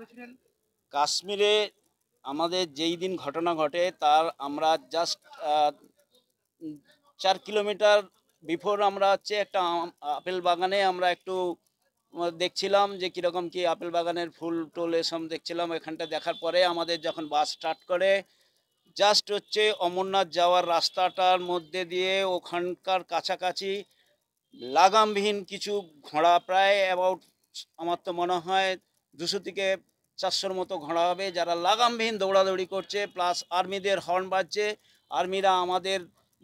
করেছিলেন? কাশ্মীরে আমাদের যেই দিন ঘটনা ঘটে তার আমরা জাস্ট 4 কিলোমিটার বিফোর আমরা হচ্ছে একটা আপেল বাগানে আমরা একটু দেখছিলাম যে কীরকম কি আপেল বাগানের ফুল টুল এসব দেখছিলাম। এখানটা দেখার পরে আমাদের যখন বাস স্টার্ট করে জাস্ট হচ্ছে অমরনাথ যাওয়ার রাস্তাটার মধ্যে দিয়ে ওখানকার কাছাকাছি লাগামবিহীন কিছু ঘোড়া প্রায় অ্যাবাউট আমার তো মনে হয় 200 থেকে 400-র মতো ঘোড়া হবে, যারা লাগামবিহীন দৌড়াদৌড়ি করছে, প্লাস আর্মিদের হর্ন বাজছে। আর্মিরা আমাদের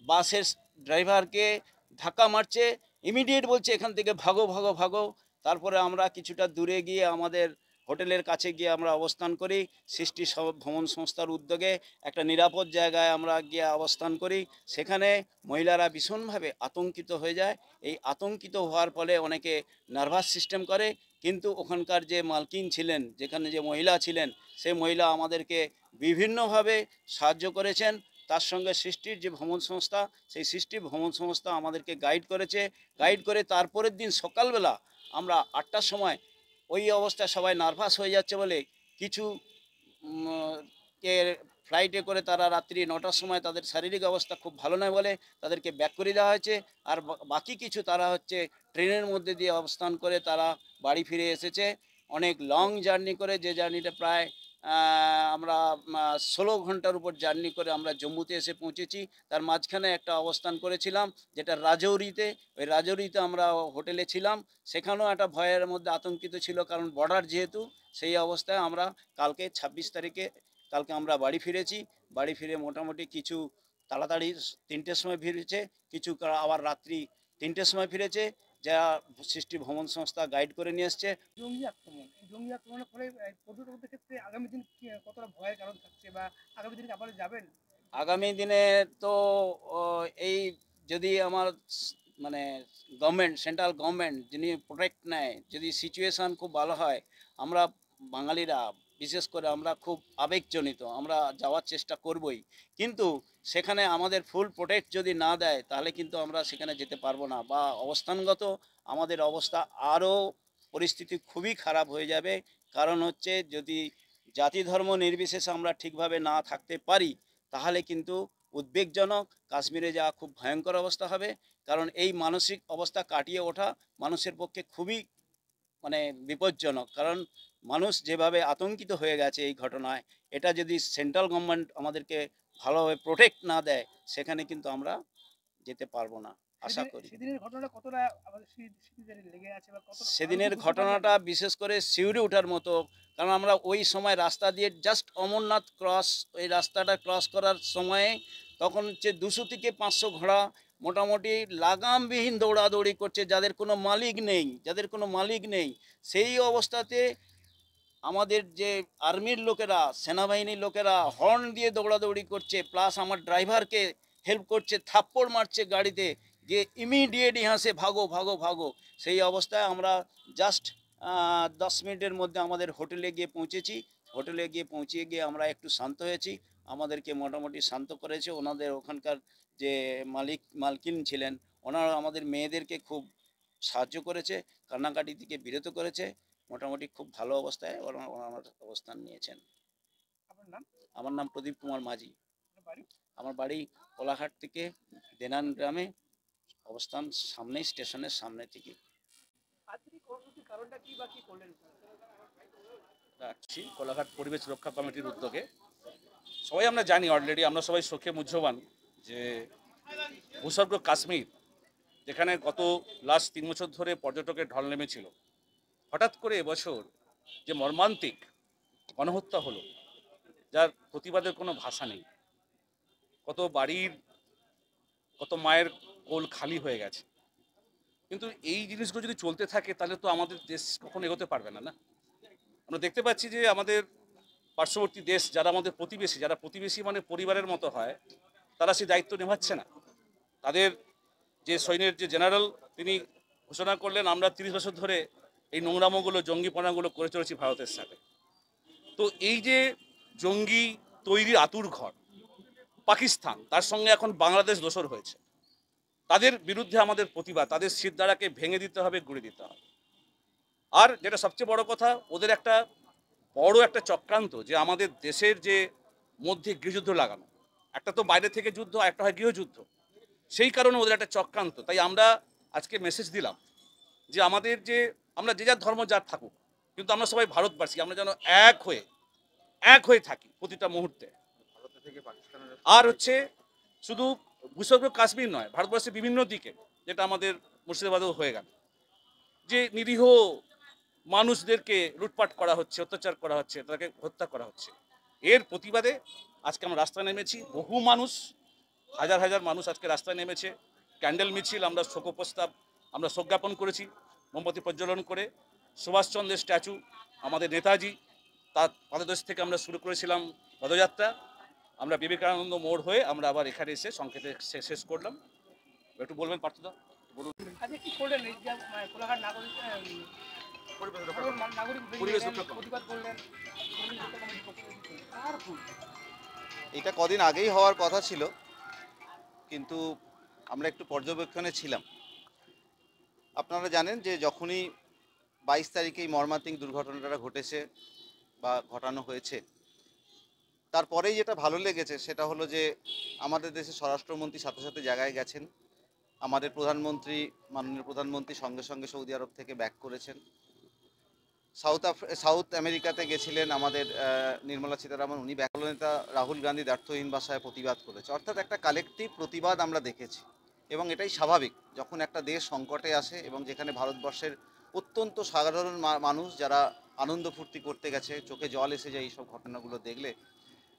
বাসের ড্রাইভারকে ধাক্কা মারছে, ইমিডিয়েট বলছে এখান থেকে ভাগো ভাগো ভাগো। তারপরে আমরা কিছুটা দূরে গিয়ে আমাদের হোটেলের কাছে গিয়ে আমরা অবস্থান করি। সৃষ্টি ভ্রমণ সংস্থার উদ্যোগে একটা নিরাপদ জায়গায় আমরা গিয়ে অবস্থান করি। সেখানে মহিলারা ভীষণভাবে আতঙ্কিত হয়ে যায়। এই আতঙ্কিত হওয়ার ফলে অনেকে নার্ভাস সিস্টেম করে, কিন্তু ওখানকার যে মালকিন ছিলেন, যেখানে যে মহিলা ছিলেন, সেই মহিলা আমাদেরকে বিভিন্নভাবে সাহায্য করেছেন। তার সঙ্গে সৃষ্টির যে ভ্রমণ সংস্থা, সেই সৃষ্টি ভ্রমণ সংস্থা আমাদেরকে গাইড করেছে। গাইড করে তারপরের দিন সকালবেলা আমরা 8টার সময়, ওই অবস্থায় সবাই নার্ভাস হয়ে যাচ্ছে বলে কিছু কে ফ্লাইটে করে তারা রাত্রি 9টার সময়, তাদের শারীরিক অবস্থা খুব ভালো নয় বলে তাদেরকে ব্যাক করে দেওয়া হয়েছে। আর বাকি কিছু তারা হচ্ছে ট্রেনের মধ্যে দিয়ে অবস্থান করে তারা বাড়ি ফিরে এসেছে। অনেক লং জার্নি করে, যে জার্নিটা প্রায় আমরা 16 ঘন্টার উপর জার্নি করে আমরা জম্মুতে এসে পৌঁছেছি। তার মাঝখানে একটা অবস্থান করেছিলাম যেটা রাজৌরিতে। ওই রাজৌরিতে আমরা হোটেলে ছিলাম। সেখানেও একটা ভয়ের মধ্যে আতঙ্কিত ছিল, কারণ বর্ডার যেহেতু। সেই অবস্থায় আমরা কালকে 26 তারিখে কালকে আমরা বাড়ি ফিরেছি। বাড়ি ফিরে মোটামুটি কিছু তাড়াতাড়ি 3টের সময় ফিরেছে, কিছু আবার রাত্রি 3টের সময় ফিরেছে, যা সৃষ্টি ভ্রমণ সংস্থা গাইড করে নিয়ে এসছে। জঙ্গি আক্রমণ, এই জঙ্গি আক্রমণের ফলে পর্যটকদের ক্ষেত্রে আগামী দিন কতটা ভয়ের কারণ থাকছে, বা আগামী দিনে আবার যাবেন? আগামী দিনে তো ও, এই যদি আমার মানে গভর্নমেন্ট, সেন্ট্রাল গভর্নমেন্ট যিনি প্রোটেক্ট নেয়, যদি সিচুয়েশান খুব ভালো হয়, আমরা বাঙালিরা বিশেষ করে আমরা খুব আবেগজনিত, আমরা যাওয়ার চেষ্টা করবই। কিন্তু সেখানে আমাদের ফুল প্রোটেক্ট যদি না দেয় তাহলে কিন্তু আমরা সেখানে যেতে পারবো না, বা অবস্থানগত আমাদের অবস্থা আরও পরিস্থিতি খুবই খারাপ হয়ে যাবে। কারণ হচ্ছে যদি জাতি ধর্ম নির্বিশেষে আমরা ঠিকভাবে না থাকতে পারি তাহলে কিন্তু উদ্বেগজনক, কাশ্মীরে যাওয়া খুব ভয়ঙ্কর অবস্থা হবে। কারণ এই মানসিক অবস্থা কাটিয়ে ওঠা মানুষের পক্ষে খুবই মানে বিপজ্জনক। কারণ মানুষ যেভাবে আতঙ্কিত হয়ে গেছে এই ঘটনায়, এটা যদি সেন্ট্রাল গভর্নমেন্ট আমাদেরকে ভালোভাবে প্রোটেক্ট না দেয় সেখানে কিন্তু আমরা যেতে পারবো না, আশা করি। সেদিনের ঘটনাটা কতটা আমাদের স্মৃতিতে লেগে আছে, বা কতটা মানুষ কি সেদিনের বুঝতে পারলেন? ঘটনাটা বিশেষ করে শিউরে ওঠার মতো। কারণ আমরা ওই সময় রাস্তা দিয়ে জাস্ট অমরনাথ ক্রস, ওই রাস্তাটা ক্রস করার সময়ে তখন হচ্ছে 200 থেকে 500 ঘোড়া মোটামুটি লাগামবিহীন দৌড়াদৌড়ি করছে, যাদের কোনো মালিক নেই, যাদের কোনো মালিক নেই। সেই অবস্থাতে আমাদের যে আর্মির লোকেরা, সেনাবাহিনীর লোকেরা হর্ন দিয়ে দৌড়াদৌড়ি করছে, প্লাস আমার ড্রাইভারকে হেল্প করছে, থাপ্পড় মারছে গাড়িতে যে ইমিডিয়েট ইহা সে ভাগো ভাগো ভাগো। সেই অবস্থায় আমরা জাস্ট 10 মিনিটের মধ্যে আমাদের হোটেলে গিয়ে পৌঁছেছি। হোটেলে গিয়ে পৌঁছিয়ে গিয়ে আমরা একটু শান্ত হয়েছি। আমাদেরকে মোটামুটি শান্ত করেছে ওনাদের ওখানকার যে মালকিন ছিলেন, ওনারা আমাদের মেয়েদেরকে খুব সাহায্য করেছে, কান্নাকাটি থেকে বিরত করেছে। মোটামুটি খুব ভালো অবস্থায় ওরা আমার অবস্থান নিয়েছেন। আপনার নাম? আমার নাম প্রদীপ কুমার মাঝি। আপনার বাড়ি? আমার বাড়ি কোলাঘাট থেকে দেনান গ্রামে, অবস্থান সামনেই, স্টেশনের সামনে থেকে। আজকের এই কর্মসূচির কারণটা কি, বা কি করলেন স্যার? রাখছি কোলাঘাট পরিবেশ রক্ষা কমিটির উদ্যোগে। সবাই আমরা জানি, অলরেডি আমরা সবাই শোকে মুহ্যমান যে ভূস্বর্গ কাশ্মীর, যেখানে গত লাস্ট 3 বছর ধরে পর্যটকের ঢল নেমেছিল, হঠাৎ করে এবছর যে মর্মান্তিক গণহত্যা হলো, যার প্রতিবাদের কোনো ভাষা নেই। কত বাড়ির, কত মায়ের কোল খালি হয়ে গেছে। কিন্তু এই জিনিসগুলো যদি চলতে থাকে তাহলে তো আমাদের দেশ কখনো এগোতে পারবে না। আমরা দেখতে পাচ্ছি যে আমাদের পার্শ্ববর্তী দেশ, যারা আমাদের প্রতিবেশী, যারা প্রতিবেশী মানে পরিবারের মতো হয়, তারা সেই দায়িত্ব নেভাচ্ছে না। তাদের যে সৈন্যের যে জেনারেল, তিনি ঘোষণা করলেন আমরা 30 বছর ধরে এই নোংরামোগুলো, জঙ্গিপনাগুলো করে চলেছি ভারতের সাথে। তো এই যে জঙ্গি তৈরির আতুর ঘর পাকিস্তান, তার সঙ্গে এখন বাংলাদেশ দোসর হয়েছে। তাদের বিরুদ্ধে আমাদের প্রতিবাদ, তাদের সিদ্ধারাকে ভেঙে দিতে হবে, গুঁড়ে দিতে হবে। আর যেটা সবচেয়ে বড় কথা, ওদের একটা বড় একটা চক্রান্ত যে আমাদের দেশের যে মধ্যে গৃহযুদ্ধ লাগানো, একটা তো বাইরে থেকে যুদ্ধ, একটা হয় গৃহযুদ্ধ, সেই কারণে ওদের একটা চক্রান্ত। তাই আমরা আজকে মেসেজ দিলাম যে আমাদের যে আমরা যে যার ধর্ম যার থাকুক, কিন্তু আমরা সবাই ভারতবাসী, আমরা যেন এক হয়ে থাকি প্রতিটা মুহূর্তে। আর হচ্ছে শুধু ভূস্বর্গ কাশ্মীর নয়, ভারতবর্ষের বিভিন্ন দিকে, যেটা আমাদের মুর্শিদাবাদেও হয়ে গেল, যে নিরীহ মানুষদেরকে লুটপাট করা হচ্ছে, অত্যাচার করা হচ্ছে, তাদেরকে হত্যা করা হচ্ছে, এর প্রতিবাদে আজকে আমরা রাস্তায় নেমেছি। বহু মানুষ, হাজার হাজার মানুষ আজকে রাস্তায় নেমেছে। ক্যান্ডেল মিছিল, আমরা শোক প্রস্তাব, আমরা শোক জ্ঞাপন করেছি মোমবাতি প্রজ্বলন করে। সুভাষচন্দ্রের স্ট্যাচু, আমাদের নেতাজি, তার পাদদেশ থেকে আমরা শুরু করেছিলাম পদযাত্রা। আমরা বিবেকানন্দ মোড় হয়ে আমরা আবার এখানে এসে সংক্ষেপে শেষ করলাম। একটু বলবেন পার্থদা, বলুন। আজকে কি করলেন এই যে কোলাঘাট নাগরিক নাগরিক পরিবেশ রক্ষা কমিটি। প্রতিবাদ করলেন পরিবেশ রক্ষা কমিটির পক্ষ থেকে কি করলেন? আর ভুল এটা কদিন আগেই হওয়ার কথা ছিল, কিন্তু আমরা একটু পর্যবেক্ষণে ছিলাম। আপনারা জানেন যে যখনই 22 তারিখে এই মর্মান্তিক দুর্ঘটনাটা ঘটেছে বা ঘটানো হয়েছে, তারপরেই যেটা ভালো লেগেছে সেটা হলো যে আমাদের দেশের স্বরাষ্ট্রমন্ত্রী সাথে সাথে জায়গায় গেছেন, আমাদের প্রধানমন্ত্রী, মাননীয় প্রধানমন্ত্রী সঙ্গে সঙ্গে সৌদি আরব থেকে ব্যাক করেছেন, সাউথ আমেরিকাতে গেছিলেন আমাদের নির্মলা সীতারামন, উনি ব্যাক নেতা রাহুল গান্ধী দ্ব্যর্থহীন ভাষায় প্রতিবাদ করেছে। অর্থাৎ একটা কালেকটিভ প্রতিবাদ আমরা দেখেছি, এবং এটাই স্বাভাবিক যখন একটা দেশ সংকটে আসে এবং যেখানে ভারতবর্ষের অত্যন্ত সাধারণ মানুষ যারা আনন্দ ফুর্তি করতে গেছে, চোখে জল এসে যায় এইসব ঘটনাগুলো দেখলে।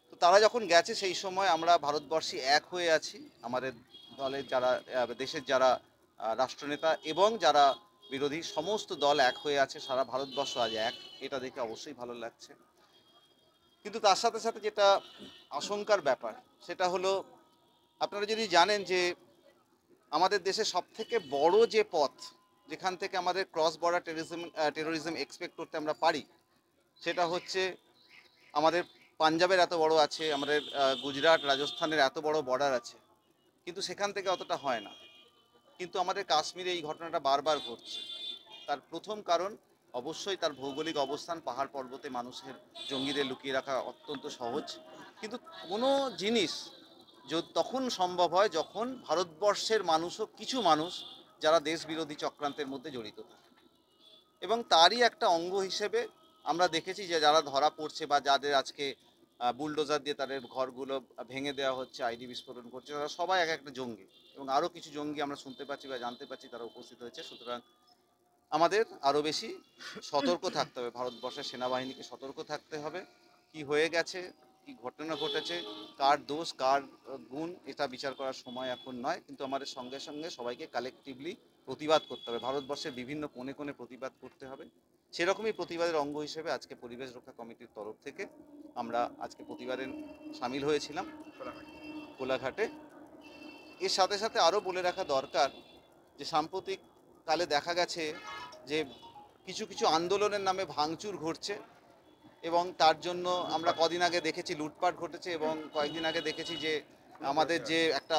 তো তারা যখন গেছে সেই সময় আমরা ভারতবর্ষী এক হয়ে আছি, আমাদের দলের যারা দেশের যারা রাষ্ট্রনেতা এবং যারা বিরোধী সমস্ত দল এক হয়ে আছে, সারা ভারতবর্ষ আজ এক, এটা দেখে অবশ্যই ভালো লাগছে। কিন্তু তার সাথে সাথে যেটা আশঙ্কার ব্যাপার সেটা হলো, আপনারা যদি জানেন যে আমাদের দেশের সবথেকে বড় যে পথ যেখান থেকে আমাদের ক্রস বর্ডার টেরোরিজম এক্সপেক্ট করতে আমরা পারি, সেটা হচ্ছে আমাদের পাঞ্জাবের এত বড় আছে, আমাদের গুজরাট রাজস্থানের এত বড় বর্ডার আছে, কিন্তু সেখান থেকে অতটা হয় না। কিন্তু আমাদের কাশ্মীরে এই ঘটনাটা বারবার ঘটছে। তার প্রথম কারণ অবশ্যই তার ভৌগোলিক অবস্থান, পাহাড় পর্বতে মানুষের জঙ্গিদের লুকিয়ে রাখা অত্যন্ত সহজ। কিন্তু কোনো জিনিস তখন সম্ভব হয় যখন ভারতবর্ষের মানুষও কিছু মানুষ যারা দেশ বিরোধী চক্রান্তের মধ্যে জড়িত থাকে, এবং তারই একটা অঙ্গ হিসেবে আমরা দেখেছি যে যারা ধরা পড়ছে বা যাদের আজকে বুলডোজার দিয়ে তাদের ঘরগুলো ভেঙে দেওয়া হচ্ছে, আইডি বিস্ফোরণ করছে, তারা সবাই এক একটা জঙ্গি, এবং আরও কিছু জঙ্গি আমরা শুনতে পাচ্ছি বা জানতে পাচ্ছি তারা উপস্থিত হয়েছে। সুতরাং আমাদের আরও বেশি সতর্ক থাকতে হবে, ভারতবর্ষের সেনাবাহিনীকে সতর্ক থাকতে হবে। কি হয়ে গেছে, কি ঘটনা ঘটেছে, কার দোষ কার গুণ, এটা বিচার করার সময় এখন নয়, কিন্তু আমাদের সঙ্গে সঙ্গে সবাইকে কালেকটিভলি প্রতিবাদ করতে হবে, ভারতবর্ষের বিভিন্ন কোণে কোণে প্রতিবাদ করতে হবে। সেরকমই প্রতিবাদের অঙ্গ হিসেবে আজকে পরিবেশ রক্ষা কমিটির তরফ থেকে আমরা আজকে প্রতিবাদে সামিল হয়েছিলাম কোলাঘাটে। এর সাথে সাথে আরও বলে রাখা দরকার যে সাম্প্রতিক কালে দেখা গেছে যে কিছু কিছু আন্দোলনের নামে ভাঙচুর ঘটছে, এবং তার জন্য আমরা কদিন আগে দেখেছি লুটপাট ঘটেছে, এবং কয়েকদিন আগে দেখেছি যে আমাদের যে একটা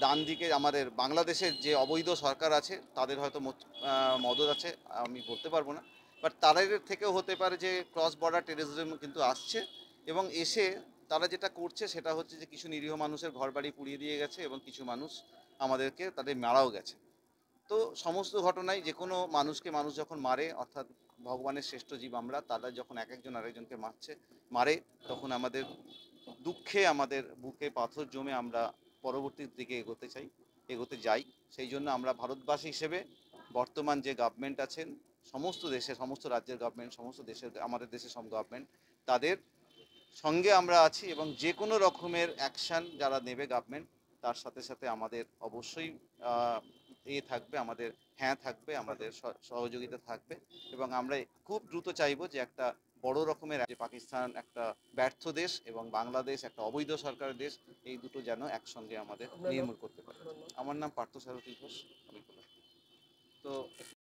ডান দিকে আমাদের বাংলাদেশের যে অবৈধ সরকার আছে, তাদের হয়তো মদত আছে, আমি বলতে পারবো না, বাট তাদের থেকেও হতে পারে যে ক্রস বর্ডার টেররিজম কিন্তু আসছে, এবং এসে তারা যেটা করছে সেটা হচ্ছে যে কিছু নিরীহ মানুষের ঘরবাড়ি পুড়িয়ে দিয়ে গেছে, এবং কিছু মানুষ আমাদেরকে তাদের মারাও গেছে। তো সমস্ত ঘটনায় যে কোনো মানুষকে মানুষ যখন মারে, অর্থাৎ ভগবানের শ্রেষ্ঠ জীব আমরা, তারা যখন এক একজন আরেকজনকে মারে, তখন আমাদের দুঃখে আমাদের বুকে পাথর জমে আমরা পরবর্তীর দিকে এগোতে যাই। সেই জন্য আমরা ভারতবাসী হিসেবে বর্তমান যে গভর্নমেন্ট আছেন, সমস্ত দেশের সমস্ত রাজ্যের গভর্নমেন্ট, সমস্ত দেশের আমাদের দেশের সব গভর্নমেন্ট, তাদের সঙ্গে আমরা আছি, এবং যে কোনো রকমের অ্যাকশান যারা নেবে গভর্নমেন্ট, তার সাথে সাথে আমাদের অবশ্যই থাকবে, আমাদের হ্যাঁ থাকবে, আমাদের সহযোগিতা থাকবে, এবং আমরা খুব দ্রুত চাইবো যে একটা বড় রকমের, যে পাকিস্তান একটা ব্যর্থ দেশ এবং বাংলাদেশ একটা অবৈধ সরকারের দেশ, এই দুটো যেন একসঙ্গে আমাদের নির্মূল করতে পারে। আমার নাম পার্থ সারথী ঘোষ, আমি তো